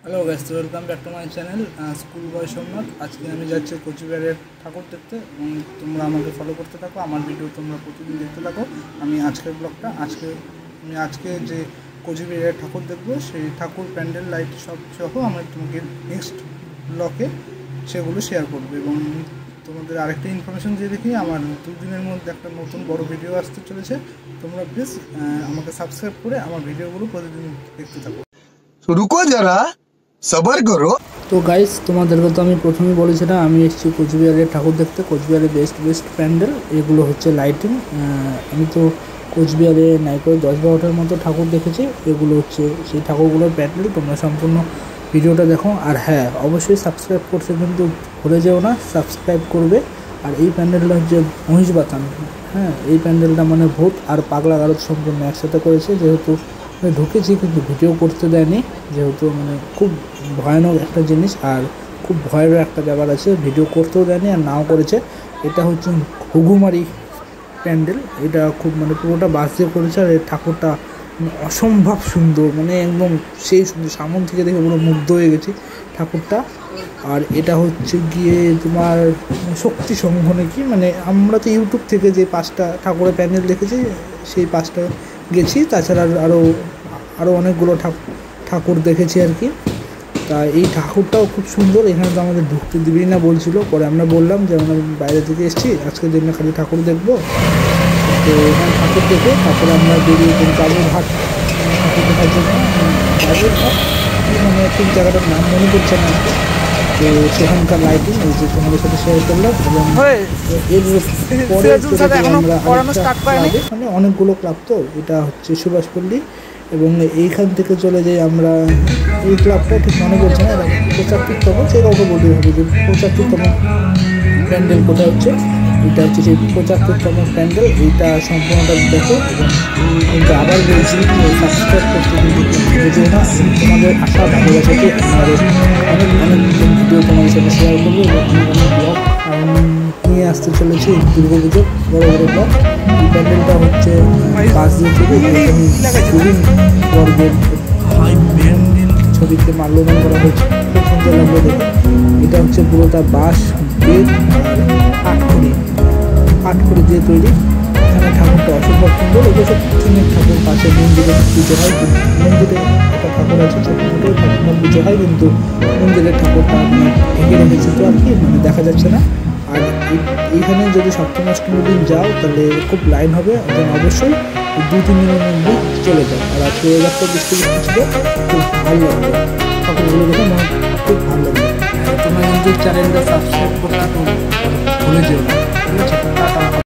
Hello guys, welcome back to my channel school বয় সোমনাথ। আজকে আমি যাচ্ছি কোচবিহারের ঠাকুর দেখতে এবং তোমরা আমাকে ফলো করতে থাকো। আমার ভিডিও তোমরা প্রতিদিন দেখতে থাকো। আমি আজকের ব্লগটা আজকে যে কোচবিহারের ঠাকুর দেখবো সেই ঠাকুর প্যান্ডেল লাইট সব সহ আমি তোমাকে নেক্সট ব্লগে সেগুলো শেয়ার করবো। এবং তোমাদের আরেকটা ইনফরমেশন দিয়ে দেখি, আমার 2 দিনের মধ্যে একটা নতুন বড় ভিডিও আসতে চলেছে। তোমরা প্লিজ আমাকে সাবস্ক্রাইব করে আমার ভিডিওগুলো প্রতিদিন দেখতে থাকো। রুকো যারা, সবার করো। তো গাইস, তোমাদেরকে তো আমি প্রথমেই বলেছিলাম আমি এসেছি কোচবিহারের ঠাকুর দেখতে। কোচবিহারের বেস্ট প্যান্ডেল এগুলো হচ্ছে লাইটিং। আমি তো কোচবিহারে নাই করে 10-12টার মতো ঠাকুর দেখেছি। এগুলো হচ্ছে সেই ঠাকুরগুলোর প্যান্ডেল। তোমরা সম্পূর্ণ ভিডিওটা দেখো। আর হ্যাঁ, অবশ্যই সাবস্ক্রাইব করতে কিন্তু ভুলে যেও না, সাবস্ক্রাইব করবে। আর এই প্যান্ডেলটা হচ্ছে মহিষ বাতান। হ্যাঁ, এই প্যান্ডেলটা মানে ভূত আর পাগলা গারদ সম্পূর্ণ একসাথে করেছে। যেহেতু ঢুকেছি কিন্তু ভিডিও করতে দেয়নি, যেহেতু মানে খুব ভয়ানক একটা জিনিস আর খুব ভয়ের একটা ব্যাপার আছে, ভিডিও করতেও দেয়নি আর নাও করেছে। এটা হচ্ছে ঘুঘুমারি প্যান্ডেল। এটা খুব মানে পুরোটা বাস দিয়ে করেছে। আর এই ঠাকুরটা অসম্ভব সুন্দর, মানে একদম সেই সুন্দর, সামন থেকে দেখে পুরো মুগ্ধ হয়ে গেছি ঠাকুরটা। আর এটা হচ্ছে গিয়ে তোমার শক্তি সংঘ নাকি, মানে আমরা তো ইউটিউব থেকে যে 5টা ঠাকুরের প্যান্ডেল দেখেছি সেই 5টা গেছি। তাছাড়া আরও অনেকগুলো ঠাকুর দেখেছি আর কি। তা এই ঠাকুরটাও খুব সুন্দর। এখানে তো আমাদের ঢুকতে দিবেই না বলছিল, পরে আমরা বললাম যে আমরা বাইরে থেকে এসেছি, আজকের দিনে খালি ঠাকুর দেখবো। তো এখানে ঠাকুর দেখে তারপরে আমরা বেরিয়ে বাবুর ঘাট ঠাকুর দেখার জন্য। বাবুর ঘাট মানে ঠিক জায়গাটার নাম মনে করছে না। তো সেখানকার লাইটিং এই যে তোমাদের সাথে শেয়ার করলাম। এবং এর পরে মানে অনেকগুলো ক্লাব, তো এটা হচ্ছে সুভাষপল্লী। এবং এইখান থেকে চলে যাই আমরা, এই ক্লাবটা ঠিক মনে করছে না, 75তম, সে কাউকে বলতে হবে যে 75তম প্যান্ডেল কোথায় হচ্ছে। এটা হচ্ছে সেই 75তম প্যান্ডেল। এইটা সম্পূর্ণটা দেখো। এবং কিন্তু আবার বলছি যে সাবস্ক্রাইব করতে কিন্তু বুঝেও না। তোমাদের আশা ভালোবাসাকে আমাদের অনেক ভিডিও তোমাদের সাথে শেয়ার করবো এবং অনেক ব্লগ নিয়ে আসতে চলেছি। দুর্গাপুজো বড় ব্লগ। এই প্যান্ডেলটা হচ্ছে 5 দিন থেকে বর্গের ছবিতে মাল্যদান করা হয়েছে। খুব সুন্দর লাগলো দেখে। এটা হচ্ছে পুরোটা বাঁশ, বেত আর আটখড়ি দিয়ে তৈরি। এখানে ঠাকুরটা অসম্ভব সুন্দর। এগুলো সব চিনের ঠাকুর। পাশে মন্দিরে পুজো হয়, মন্দিরে একটা ঠাকুর আছে ছোটো ছোটো ঠাকুর পুজো হয়, কিন্তু মন্দিরের ঠাকুরটা মানে ঢেকে রেখেছে, তো আর কি মানে দেখা যাচ্ছে না। আর এইখানে যদি সপ্তমী অষ্টমীর দিন যাও তাহলে খুব লাইন হবে, এবং অবশ্যই 2-3 দিনের মধ্যে চলে যাও। আর আজকে একটা বৃষ্টি ছিল, খুব ভালো লাগলো ঠাকুরগুলো দেখে, আমার খুব ভালো লাগলো। তোমরা কিন্তু চ্যানেলটা সাবস্ক্রাইব করতে ভুলে যেও না, ঠিক আছে?